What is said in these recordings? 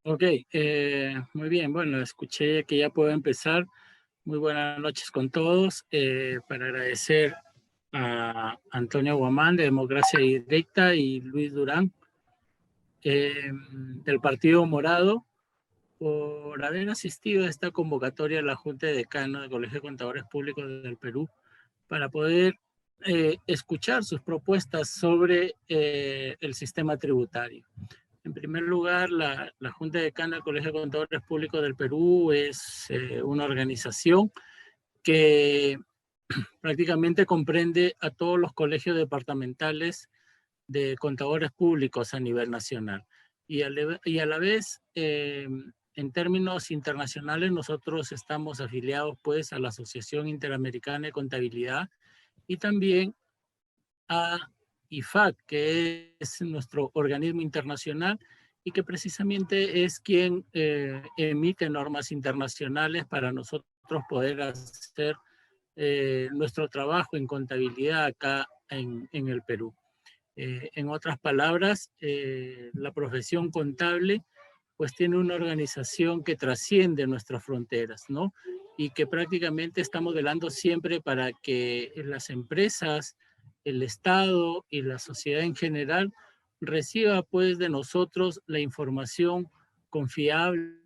Ok, muy bien. Bueno, escuché que ya puedo empezar. Muy buenas noches con todos. Para agradecer a Antonio Guamán de Democracia Directa y Luis Durán del Partido Morado por haber asistido a esta convocatoria de la Junta de Decanos del Colegio de Contadores Públicos del Perú para poder escuchar sus propuestas sobre el sistema tributario. En primer lugar, la Junta Decana del Colegio de Contadores Públicos del Perú es una organización que prácticamente comprende a todos los colegios departamentales de contadores públicos a nivel nacional. Y a la vez, en términos internacionales, nosotros estamos afiliados pues a la Asociación Interamericana de Contabilidad y también a IFAC, que es nuestro organismo internacional y que precisamente es quien emite normas internacionales para nosotros poder hacer nuestro trabajo en contabilidad acá en el Perú. En otras palabras, la profesión contable pues tiene una organización que trasciende nuestras fronteras, ¿no? Y que prácticamente estamos velando siempre para que las empresas, el Estado y la sociedad en general reciba pues de nosotros la información confiable.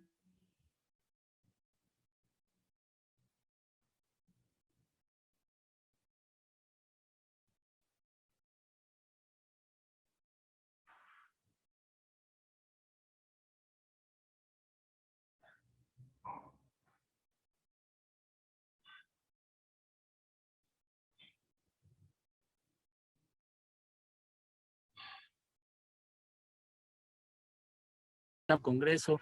Al Congreso.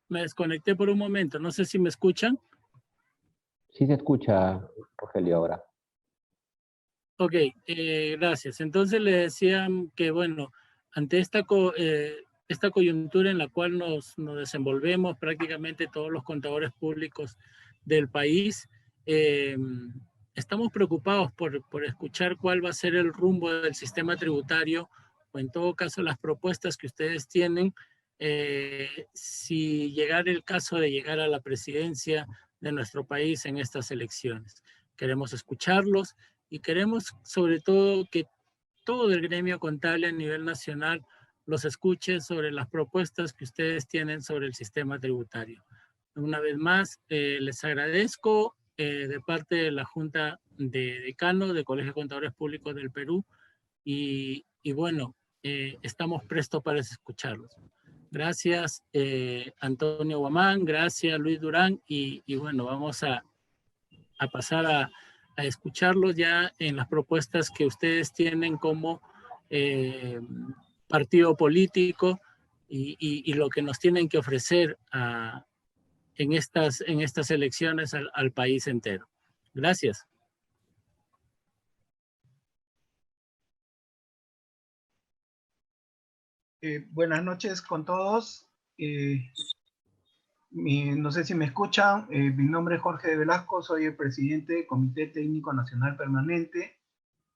Me desconecté por un momento, no sé si me escuchan. Sí se escucha, Rogelio, ahora. Ok, gracias. Entonces le decía que, bueno, ante esta coyuntura en la cual nos desenvolvemos prácticamente todos los contadores públicos del país, eh, estamos preocupados por escuchar cuál va a ser el rumbo del sistema tributario o en todo caso las propuestas que ustedes tienen si llegara el caso de llegar a la presidencia de nuestro país en estas elecciones. Queremos escucharlos y queremos sobre todo que todo el gremio contable a nivel nacional los escuche sobre las propuestas que ustedes tienen sobre el sistema tributario. Una vez más, les agradezco de parte de la Junta de Decanos de Colegio de Contadores Públicos del Perú y bueno, estamos prestos para escucharlos. Gracias, Antonio Guamán, gracias, Luis Durán, y bueno, vamos a pasar a escucharlos ya en las propuestas que ustedes tienen como partido político y lo que nos tienen que ofrecer en estas elecciones al país entero. Gracias. Buenas noches con todos. No sé si me escuchan. Mi nombre es Jorge de Velasco, soy el presidente del Comité Técnico Nacional Permanente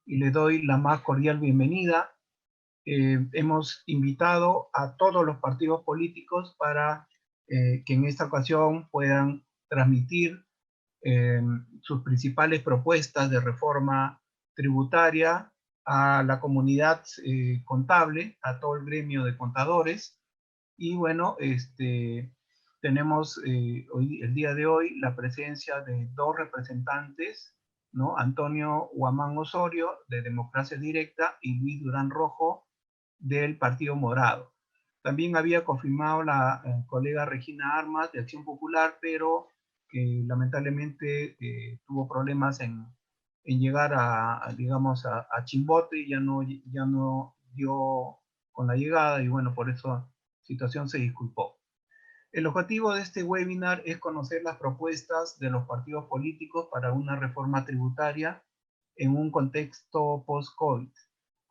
y le doy la más cordial bienvenida. Hemos invitado a todos los partidos políticos para que en esta ocasión puedan transmitir sus principales propuestas de reforma tributaria a la comunidad contable, a todo el gremio de contadores. Y bueno, tenemos el día de hoy la presencia de dos representantes, ¿no? Antonio Guamán Osorio, de Democracia Directa, y Luis Durán Rojo, del Partido Morado. También había confirmado la colega Regina Armas, de Acción Popular, pero que lamentablemente tuvo problemas en llegar digamos, a Chimbote y ya no dio con la llegada y bueno, por esa situación se disculpó. El objetivo de este webinar es conocer las propuestas de los partidos políticos para una reforma tributaria en un contexto post-COVID,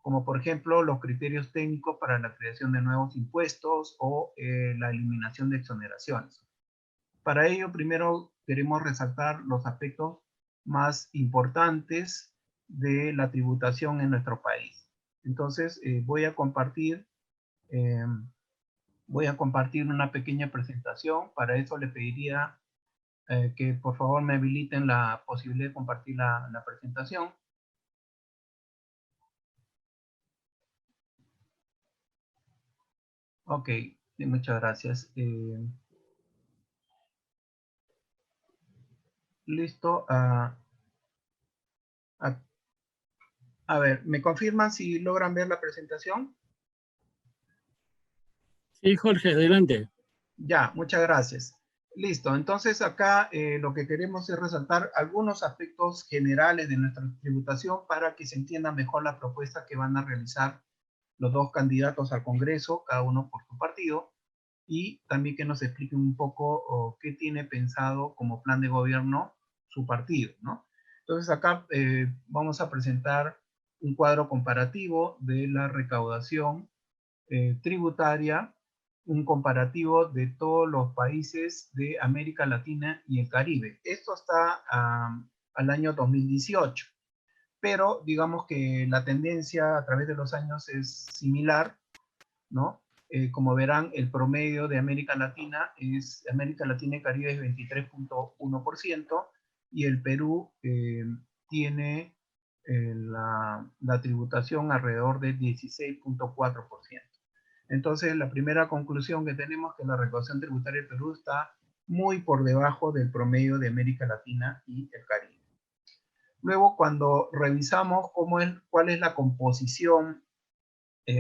como por ejemplo los criterios técnicos para la creación de nuevos impuestos o la eliminación de exoneraciones. Para ello, primero queremos resaltar los aspectos más importantes de la tributación en nuestro país. Entonces, voy a compartir una pequeña presentación. Para eso le pediría que por favor me habiliten la posibilidad de compartir la presentación. Ok, muchas gracias. Listo. A ver, ¿me confirman si logran ver la presentación? Sí, Jorge, adelante. Ya, muchas gracias. Listo, entonces acá lo que queremos es resaltar algunos aspectos generales de nuestra tributación para que se entienda mejor la propuesta que van a realizar los dos candidatos al Congreso, cada uno por su partido, y también que nos expliquen un poco qué tiene pensado como plan de gobierno su partido, ¿no? Entonces acá vamos a presentar un cuadro comparativo de la recaudación tributaria, un comparativo de todos los países de América Latina y el Caribe. Esto está al año 2018, pero digamos que la tendencia a través de los años es similar, ¿no? Como verán, el promedio de América Latina y Caribe es 23.1% y el Perú tiene la tributación alrededor de 16.4%. Entonces, la primera conclusión que tenemos es que la recaudación tributaria del Perú está muy por debajo del promedio de América Latina y el Caribe. Luego, cuando revisamos cuál es la composición,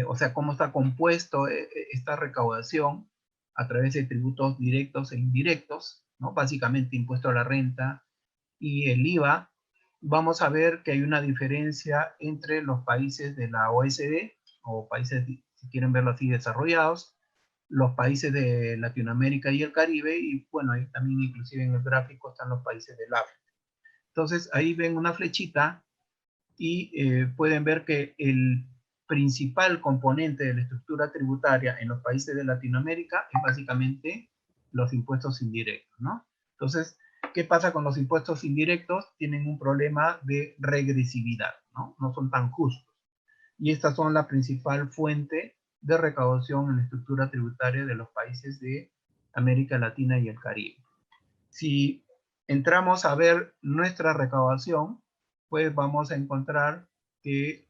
o sea, cómo está compuesto esta recaudación a través de tributos directos e indirectos, ¿no? Básicamente impuesto a la renta y el IVA, vamos a ver que hay una diferencia entre los países de la OECD, o países, si quieren verlo así, desarrollados, los países de Latinoamérica y el Caribe, y bueno, ahí también inclusive en el gráfico están los países del África. Entonces ahí ven una flechita y pueden ver que el principal componente de la estructura tributaria en los países de Latinoamérica es básicamente los impuestos indirectos, ¿no? Entonces, ¿qué pasa con los impuestos indirectos? Tienen un problema de regresividad, ¿no? No son tan justos. Y estas son la principal fuente de recaudación en la estructura tributaria de los países de América Latina y el Caribe. Si entramos a ver nuestra recaudación, pues vamos a encontrar que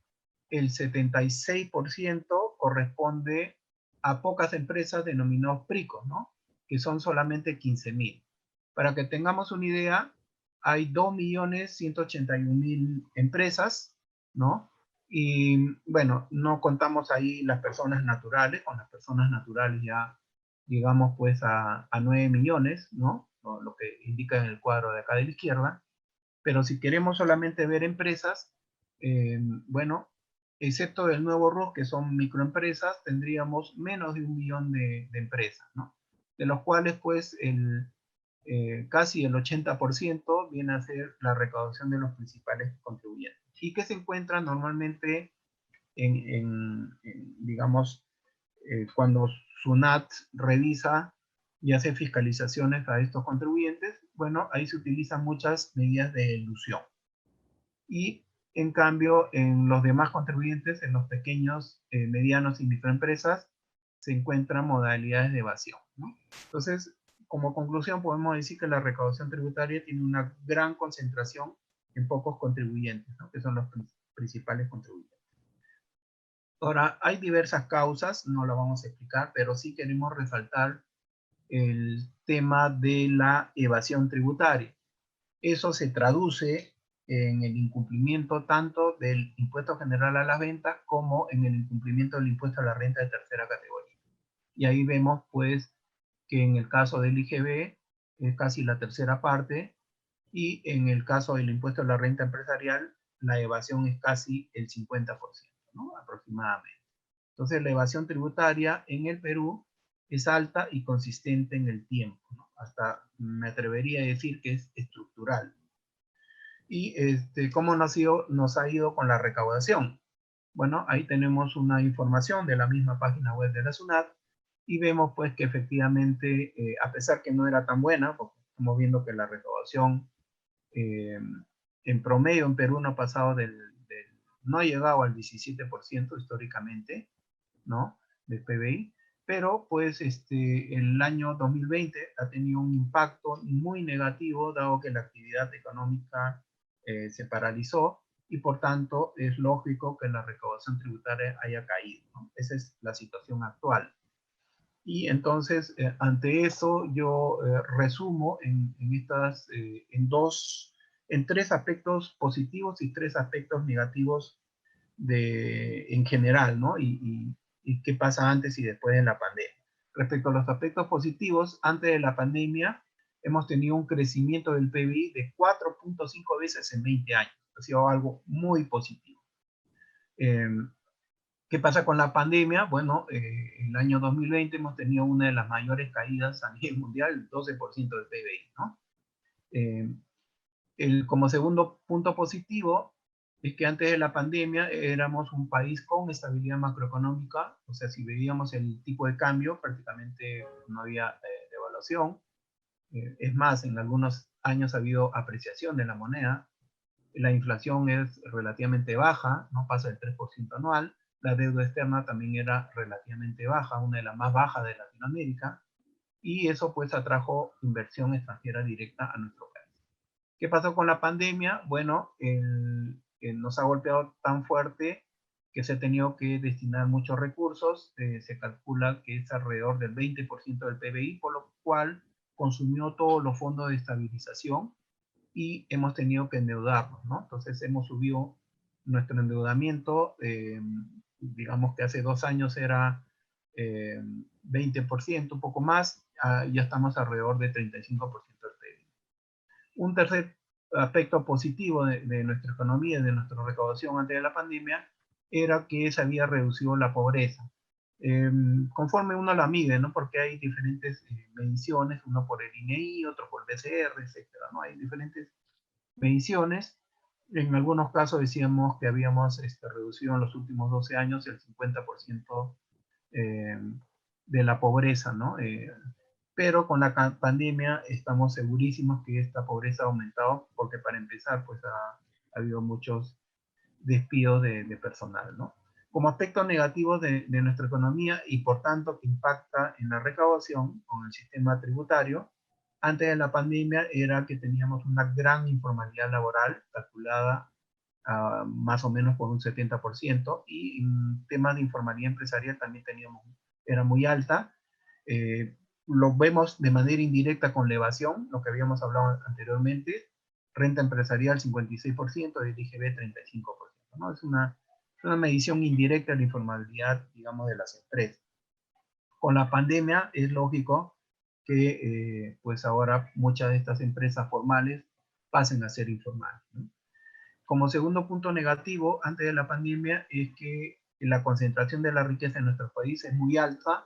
el 76% corresponde a pocas empresas denominados PRICOS, ¿no? Que son solamente 15.000. Para que tengamos una idea, hay 2.181.000 empresas, ¿no? Y bueno, no contamos ahí las personas naturales, con las personas naturales ya llegamos pues a 9 millones, ¿no? Lo que indica en el cuadro de acá de la izquierda. Pero si queremos solamente ver empresas, bueno, excepto del nuevo RUS, que son microempresas, tendríamos menos de 1 millón de empresas, ¿no? De los cuales pues casi el 80% viene a ser la recaudación de los principales contribuyentes. Y que se encuentra normalmente digamos, cuando SUNAT revisa y hace fiscalizaciones a estos contribuyentes, bueno, ahí se utilizan muchas medidas de elusión. Y en cambio, en los demás contribuyentes, en los pequeños, medianos y microempresas, se encuentran modalidades de evasión, ¿no? Entonces, como conclusión, podemos decir que la recaudación tributaria tiene una gran concentración en pocos contribuyentes, ¿no? Que son los principales contribuyentes. Ahora, hay diversas causas, no lo vamos a explicar, pero sí queremos resaltar el tema de la evasión tributaria. Eso se traduce en el incumplimiento tanto del impuesto general a las ventas como en el incumplimiento del impuesto a la renta de tercera categoría. Y ahí vemos pues que en el caso del IGB es casi la tercera parte y en el caso del impuesto a la renta empresarial la evasión es casi el 50%, ¿no? Aproximadamente. Entonces la evasión tributaria en el Perú es alta y consistente en el tiempo, ¿no? Hasta me atrevería a decir que es estructural. Y ¿cómo nos ha ido con la recaudación? Bueno, ahí tenemos una información de la misma página web de la SUNAT y vemos pues que efectivamente, a pesar que no era tan buena, porque estamos viendo que la recaudación en promedio en Perú no ha pasado no ha llegado al 17% históricamente, ¿no? Del PBI, pero pues el año 2020 ha tenido un impacto muy negativo dado que la actividad económica se paralizó y por tanto es lógico que la recaudación tributaria haya caído, ¿no? Esa es la situación actual. Y entonces, ante eso, yo resumo en tres aspectos positivos y tres aspectos negativos en general, ¿no? Y qué pasa antes y después de la pandemia. Respecto a los aspectos positivos, antes de la pandemia hemos tenido un crecimiento del PBI de 4.5 veces en 20 años. Ha sido algo muy positivo. ¿Qué pasa con la pandemia? Bueno, el año 2020 hemos tenido una de las mayores caídas a nivel mundial, el 12% del PBI, ¿no? Como segundo punto positivo es que antes de la pandemia éramos un país con estabilidad macroeconómica, o sea, si veíamos el tipo de cambio, prácticamente no había devaluación. Es más, en algunos años ha habido apreciación de la moneda. La inflación es relativamente baja, no pasa del 3% anual. La deuda externa también era relativamente baja, una de las más bajas de Latinoamérica, y eso pues atrajo inversión extranjera directa a nuestro país. ¿Qué pasó con la pandemia? Bueno, nos ha golpeado tan fuerte que se ha tenido que destinar muchos recursos. Se calcula que es alrededor del 20% del PBI, por lo cual consumió todos los fondos de estabilización y hemos tenido que endeudarnos, ¿no? Entonces hemos subido nuestro endeudamiento, digamos que hace 2 años era 20%, un poco más, ya estamos alrededor de 35% del PIB. Un tercer aspecto positivo de nuestra economía y de nuestra recaudación antes de la pandemia era que se había reducido la pobreza. Conforme uno la mide, ¿no? Porque hay diferentes mediciones, uno por el INEI, otro por el BCR, etcétera, ¿no? Hay diferentes mediciones. En algunos casos decíamos que habíamos reducido en los últimos 12 años el 50% de la pobreza, ¿no? Pero con la pandemia estamos segurísimos que esta pobreza ha aumentado porque para empezar pues ha habido muchos despidos de personal, ¿no? Como aspecto negativo de nuestra economía y por tanto que impacta en la recaudación con el sistema tributario, antes de la pandemia era que teníamos una gran informalidad laboral calculada más o menos por un 70% y en temas de informalidad empresarial también era muy alta. Lo vemos de manera indirecta con la evasión, lo que habíamos hablado anteriormente, renta empresarial 56%, del IGB 35%, ¿no? Es una medición indirecta de la informalidad, digamos, de las empresas. Con la pandemia es lógico que pues ahora muchas de estas empresas formales pasen a ser informales, ¿no? Como segundo punto negativo, antes de la pandemia, es que la concentración de la riqueza en nuestro país es muy alta.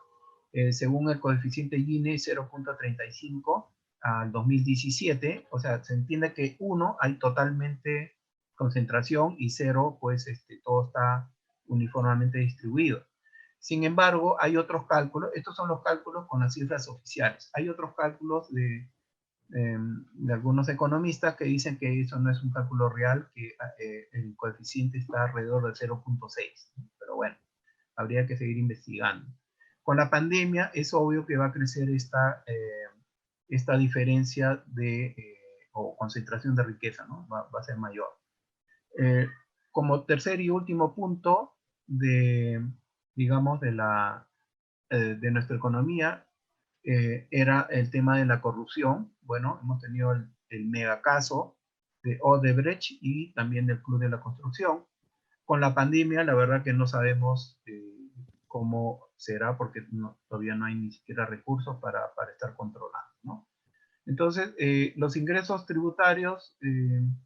Según el coeficiente Gini, 0.35 al 2017. O sea, se entiende que 1 hay totalmente concentración y 0, pues todo está uniformemente distribuido. Sin embargo, hay otros cálculos. Estos son los cálculos con las cifras oficiales. Hay otros cálculos de algunos economistas que dicen que eso no es un cálculo real, que el coeficiente está alrededor del 0.6, pero bueno, habría que seguir investigando. Con la pandemia es obvio que va a crecer esta diferencia o concentración de riqueza, ¿no? Va a ser mayor. Como tercer y último punto digamos, de nuestra economía, era el tema de la corrupción. Bueno, hemos tenido el megacaso de Odebrecht y también del Club de la Construcción. Con la pandemia, la verdad que no sabemos cómo será, porque todavía no hay ni siquiera recursos para estar controlando, ¿no? Entonces, los ingresos tributarios,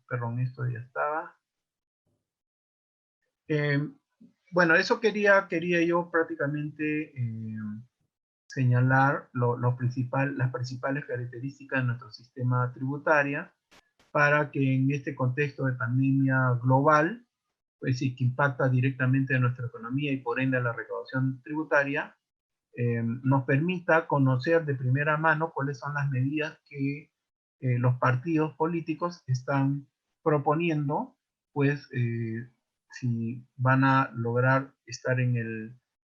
perdón, esto ya estaba. Bueno, eso quería yo prácticamente señalar las principales características de nuestro sistema tributario para que en este contexto de pandemia global, pues sí, que impacta directamente a nuestra economía y por ende a la recaudación tributaria, nos permita conocer de primera mano cuáles son las medidas que los partidos políticos están proponiendo, pues, si van a lograr estar en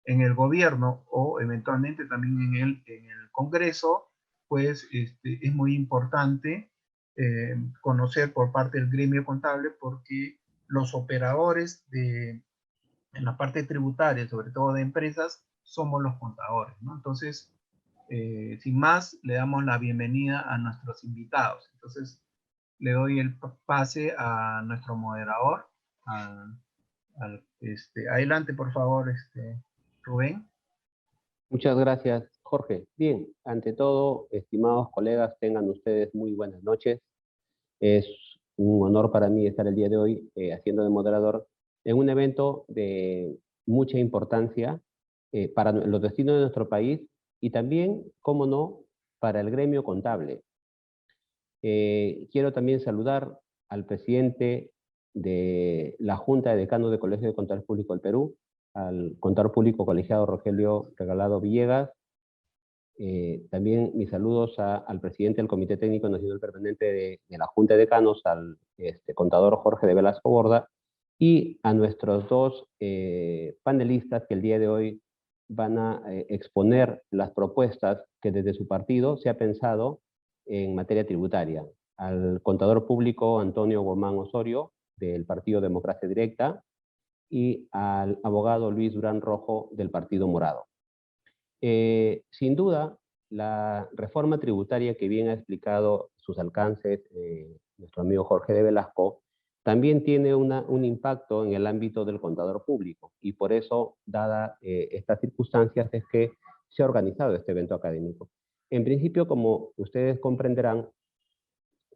el gobierno o eventualmente también en el Congreso, pues es muy importante conocer por parte del gremio contable, porque los operadores en la parte tributaria, sobre todo de empresas, somos los contadores, ¿no? Entonces, sin más, le damos la bienvenida a nuestros invitados. Entonces, le doy el pase a nuestro moderador. Adelante, por favor, Rubén. Muchas gracias, Jorge. Bien, ante todo, estimados colegas, tengan ustedes muy buenas noches. Es un honor para mí estar el día de hoy haciendo de moderador en un evento de mucha importancia para los destinos de nuestro país y también, cómo no, para el gremio contable. Quiero también saludar al presidente de la Junta de Decanos del Colegio de Contadores Públicos del Perú, al contador público colegiado Rogelio Regalado Villegas. También mis saludos al presidente del Comité Técnico Nacional Permanente de la Junta de Decanos, al contador Jorge de Velasco Borda, y a nuestros dos panelistas que el día de hoy van a exponer las propuestas que desde su partido se ha pensado en materia tributaria. Al contador público Antonio Gomán Osorio, del Partido Democracia Directa, y al abogado Luis Durán Rojo, del Partido Morado. Sin duda, la reforma tributaria que bien ha explicado sus alcances nuestro amigo Jorge de Velasco, también tiene un impacto en el ámbito del contador público, y por eso, dada estas circunstancias, es que se ha organizado este evento académico. En principio, como ustedes comprenderán,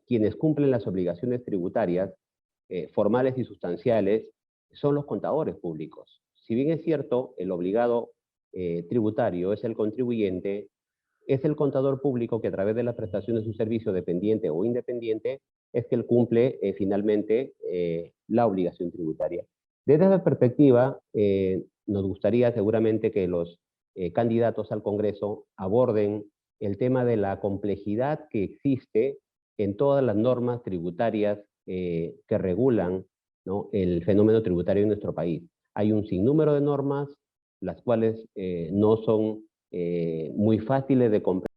quienes cumplen las obligaciones tributarias formales y sustanciales son los contadores públicos. Si bien es cierto, el obligado tributario es el contribuyente, es el contador público que a través de la prestación de su servicio dependiente o independiente es que él cumple finalmente la obligación tributaria. Desde esa perspectiva, nos gustaría seguramente que los candidatos al Congreso aborden el tema de la complejidad que existe en todas las normas tributarias que regulan, ¿no?, el fenómeno tributario en nuestro país. Hay un sinnúmero de normas, las cuales no son muy fáciles de comprender